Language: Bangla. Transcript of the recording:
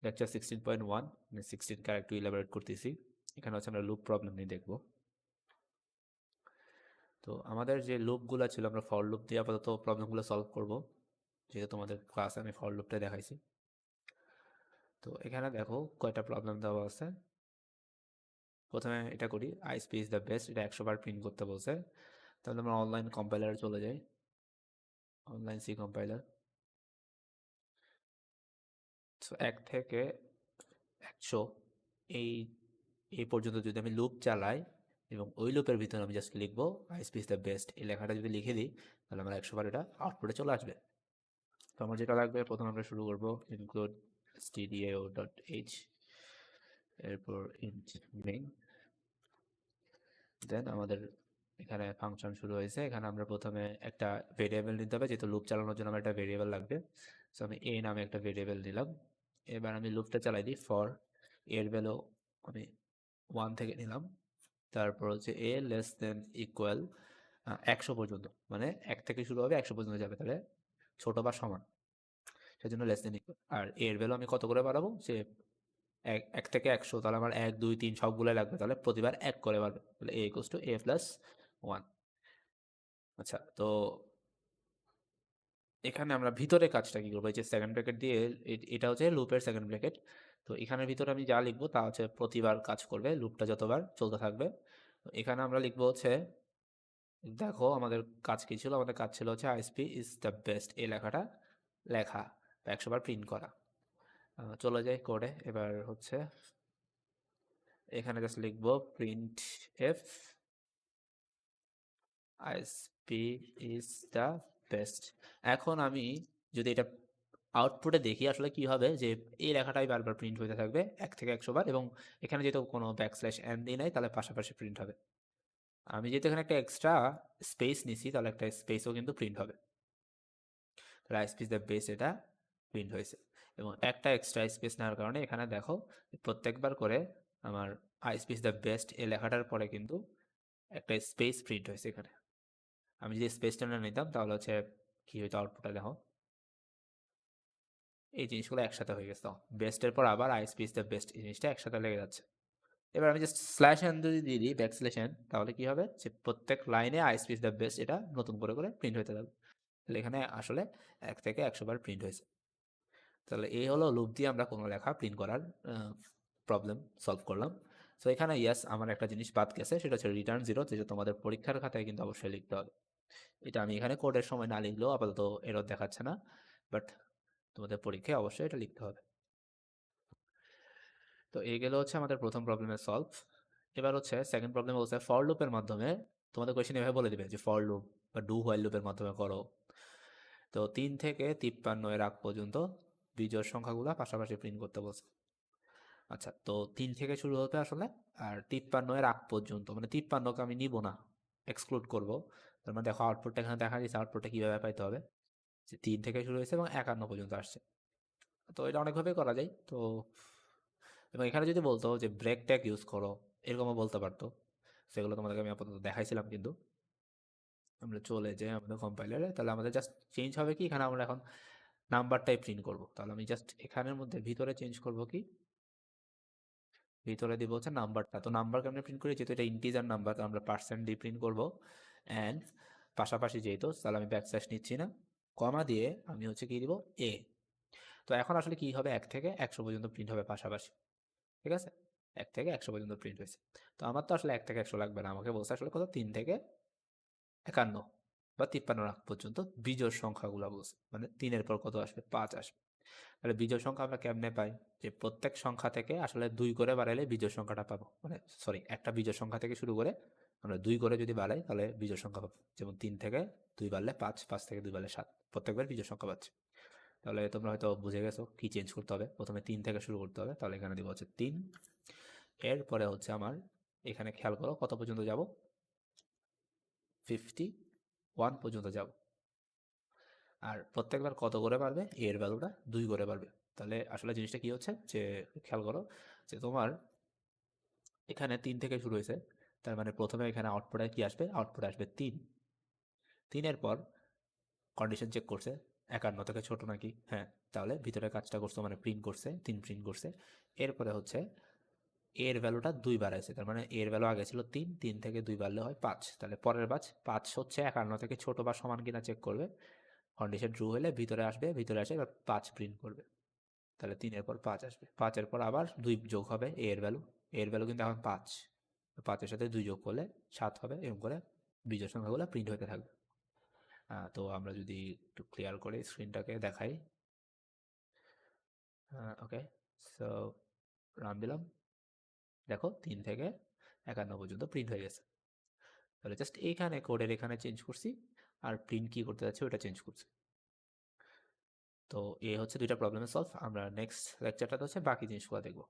লেকচার 16.1 মানে 16 কে একটু ইলাবোরেট করতেছি। এখানে হচ্ছে আমরা লুপ প্রবলেম নিয়ে দেখব। তো আমাদের যে লুপগুলো ছিল আমরা ফর লুপ দিয়ে আপাতত প্রবলেমগুলো সলভ করব, যেহেতু তোমাদের ক্লাসে আমি ফর লুপটা দেখাইছি। তো এখানে দেখো কয়টা প্রবলেম দেওয়া আছে। প্রথমে এটা করি, আইএসপি ইজ দ্য বেস্ট, এটা 100 বার প্রিন্ট করতে বলছে। তাহলে আমরা অনলাইন কম্পাইলারে চলে যাই, অনলাইন সি কম্পাইলার। সো 1 থেকে 100 এই এই পর্যন্ত যদি আমি লুপ চালাই এবং ওই লুপের ভিতরে আমি জাস্ট লিখবো আইএসপি ইজ দ্য বেস্ট, এই লেখাটা যদি লিখে দিই তাহলে আমার 100 বার এটা আউটপুটে চলে আসবে। তো আমার যেটা লাগবে, প্রথমে আমরা শুরু করবো ইনক্লুড stdio.h, এরপর int main, দেন আমাদের এখানে ফাংশন শুরু হয়েছে। এখানে আমরা প্রথমে একটা ভেরিয়েবল নিতে হবে, যেহেতু লুপ চালানোর জন্য আমার একটা ভেরিয়েবল লাগবে। সো আমি a নামে একটা ভেরিয়েবল নিলাম। এবার আমি লুপটা চালাই দিই, ফর এর ভ্যালু আমি 1 থেকে নিলাম। তারপর হচ্ছে a লেস দেন ইকুয়াল 100 পর্যন্ত, মানে 1 থেকে শুরু হবে 100 পর্যন্ত যাবে, তাহলে ছোট বা সমান, সেজন্য লেস দেন ইকুয়াল। আর এর ভ্যালু আমি কত করে বাড়াবো, সে 1 থেকে 100, তাহলে আমার 1 2 3 সবগুলো লাগবে, তাহলে প্রতিবার 1 করে বাড়বে, তাহলে a equals to a plus 1। আচ্ছা, তো এখানে আমরা ভিতরে কাজটা কি করবো, এই যে সেকেন্ড ব্র্যাকেট দিয়ে, এটা হচ্ছে লুপের সেকেন্ড ব্র্যাকেট। তো এখানের ভিতরে আমি যা লিখবো তা হচ্ছে প্রতিবার কাজ করবে, লুপটা যতবার চলতে থাকবে। তো এখানে আমরা লিখবো হচ্ছে, দেখো আমাদের কাজ কি ছিল, আমাদের কাজ ছিল হচ্ছে আইএসপি ইজ দ্য বেস্ট, এই লেখাটা লেখা বা 100 বার প্রিন্ট করা। চলে যাই কোডে, এবার হচ্ছে এখানে জাস্ট লিখবো print F ISP is the best. এখন আমি যদি এটা আউটপুটে দেখি আসলে কি হবে, যে এই লেখাটাই বারবার প্রিন্ট হতে থাকবে 1 থেকে 100 বার, এবং এখানে যেহেতু কোনো ব্যাকস্ল্যাশ এন দিই নাই, তাহলে পাশাপাশি প্রিন্ট হবে। আমি যেহেতু এখানে একটা এক্সট্রা স্পেস নিছি, তাহলে একটা স্পেসও কিন্তু প্রিন্ট হবে। তাহলে আইএসপি ইজ দ্য বেস্ট এটা প্রিন্ট হয়েছে, এবং একটা এক্সট্রা স্পেস নেওয়ার কারণে এখানে দেখো প্রত্যেকবার করে আমার আইএসপি ইজ দ্য বেস্ট এই লেখাটার পরে কিন্তু একটা স্পেস প্রিন্ট হয়েছে এখানে। আমি যদি স্পেসটা না নিতাম তাহলে হচ্ছে কি হইতো, আউটপুটটা দেখো এই জিনিসগুলো একসাথে হয়ে গেছে। বেস্টের পর আবার আইএসপি ইজ দ্য বেস্ট, এই জিনিসটা একসাথে লেগে যাচ্ছে। এবার আমি জাস্ট স্ল্যাশ এন যদি দিয়ে দিই, ব্যাক স্ল্যাশ এন, তাহলে কি হবে, যে প্রত্যেক লাইনে আইএসপি ইজ দ্য বেস্ট এটা নতুন করে করে প্রিন্ট হতে থাকবে। তাহলে এখানে আসলে 1 থেকে 100 বার প্রিন্ট হয়েছে। তাহলে এই হলো লুপ দিয়ে আমরা কোনো লেখা প্রিন্ট করার প্রবলেম সলভ করলাম। সো এখানে ইয়াস আমার একটা জিনিস বাদ গেছে, সেটা হচ্ছে রিটার্ন জিরো, যেটা তোমাদের পরীক্ষার খাতায় কিন্তু অবশ্যই লিখতে হবে। এটা আমি এখানে কোডের সময় না লিখলেও আপাতত এরর দেখাচ্ছে না, বাট তোমাদের পরীক্ষায় অবশ্যই এটা লিখতে হবে। তো এই গেল হচ্ছে আমাদের প্রথম প্রবলেমের সলভ। এবার হচ্ছে সেকেন্ড প্রবলেম বলছে ফর লুপের মাধ্যমে, তোমাদের কোয়েশ্চেন এভাবে বলে দিবে যে ফর লুপ বা ডু হোয়াইল লুপের মাধ্যমে করো। তো 3 থেকে 53 এর আগ পর্যন্ত বিজোড় সংখ্যাগুলো পাশাপাশি প্রিন্ট করতে বলছে। আচ্ছা, তো 3 থেকে শুরু হতে আসলে, আর 53 এর আগ পর্যন্ত, মানে 53কে আমি নিব না, এক্সক্লুড করব। তার মানে দেখো আউটপুটটা এখানে দেখা যাচ্ছে, আউটপুটটা কিভাবে পাইতে হবে, যে 3 থেকে শুরু হয়েছে এবং 51 পর্যন্ত আসছে। তো এটা অনেকভাবে করা যায়। তো এবং এখানে যদি বলতো যে ব্রেক ট্যাগ ইউজ করো, এরকমও বলতে পারতো। সেগুলো তোমাদেরকে আমি আপাতত দেখাইছিলাম, কিন্তু আমরা চলে যাই আমাদের কম্পাইলারে, তাহলে আমাদের জাস্ট চেঞ্জ হবে কি, এখানে আমরা এখন নাম্বারটাই প্রিন্ট করব। তাহলে আমি জাস্ট এখানের মধ্যে ভিতরে চেঞ্জ করব কি, ভিতরে দিব হচ্ছে নাম্বারটা। তো নাম্বার কেমনে প্রিন্ট করি, যেহেতু এটা ইন্টিজার নাম্বার, তো আমরা পার্সেন্ট দিয়ে প্রিন্ট করবো। অ্যান্ড পাশাপাশি যেহেতু, তাহলে আমি ব্যাকস্ল্যাশ নিচ্ছি না, কমা দিয়ে আমি হচ্ছে কি দিব, এ। তো এখন আসলে কি হবে, 1 থেকে 100 পর্যন্ত প্রিন্ট হবে পাশাপাশি, ঠিক আছে? 1 থেকে 100 পর্যন্ত প্রিন্ট হয়েছে। তো আমার তো আসলে 1 থেকে 100 লাগবে না, আমাকে বলছে আসলে কত, 3 থেকে 51 বা 53 আগ পর্যন্ত বিজোড় সংখ্যাগুলো বলছে, মানে 3 এর পর কত আসবে, 5 আসবে। তাহলে বিজোড় সংখ্যা আমরা কেমনে পাই, যে প্রত্যেক সংখ্যা থেকে আসলে 2 করে বাড়াইলে বিজোড় সংখ্যাটা পাবো, মানে সরি, একটা বিজোড় সংখ্যা থেকে শুরু করে আমরা 2 করে যদি বাড়াই তাহলে বিজোড় সংখ্যা পাবো। যেমন 3 থেকে 2 বাড়লে 5, 5 থেকে 2 বাড়লে 7, প্রত্যেকবার বিজোড় সংখ্যা পাচ্ছি। তাহলে তোমরা হয়তো বুঝে গেছো কি চেঞ্জ করতে হবে, প্রথমে 3 থেকে শুরু করতে হবে। তাহলে এখানে দিব হচ্ছে 3, এরপরে হচ্ছে আমার এখানে খেয়াল করো কত পর্যন্ত যাব, 51 পর্যন্ত যাব। আর প্রত্যেকবার কত করে বাড়বে, এর ভ্যালুটা 2 করে বাড়বে। তাহলে আসলে জিনিসটা কি হচ্ছে, যে খেয়াল করো যে তোমার এখানে 3 থেকে শুরু হয়েছে, তার মানে প্রথমে এখানে আউটপুটে কি আসবে, আউটপুট আসবে 3। 3 এর পর কন্ডিশন চেক করছে, 51 থেকে ছোট নাকি? হ্যাঁ, তাহলে ভিতরে কাজটা করছো মানে প্রিন্ট করছে, 3 প্রিন্ট করছে। এরপরে হচ্ছে এর ভ্যালুটা 2 বাড়াইছে। তার মানে এর ভ্যালু আগে ছিল 3, 3 থেকে 2 বাড়লে হয় 5। তাহলে পরের 5 হচ্ছে 51 থেকে ছোট বা সমান কিনা চেক করবে। কন্ডিশন ট্রু হলে ভিতরে আসবে, ভিতরে আসে এবার 5 প্রিন্ট করবে। তাহলে 3 এর পর 5 আসবে। 5 এর পর আবার 2 যোগ হবে এর ভ্যালু। এর ভ্যালু কিন্তু এখন 5। 5 এর সাথে 2 যোগ করলে 7 হবে। এরকম করে বিজোড় সংখ্যাগুলো প্রিন্ট হতে থাকবে। তো আমরা যদি একটু ক্লিয়ার করে স্ক্রিনটাকে দেখাই। ওকে, সো রান দিলাম। দেখো 3 থেকে 51 পর্যন্ত প্রিন্ট হয়ে গেছে। তাহলে জাস্ট এইখানে কোডের এখানে চেঞ্জ করছি, আর প্রিন্ট কি করতে যাচ্ছে ওটা চেঞ্জ করছি। তো এই হচ্ছে দুইটা প্রবলেমের সলভ। আমরা নেক্সট লেকচারটাতে হচ্ছে বাকি জিনিসগুলো দেখবো।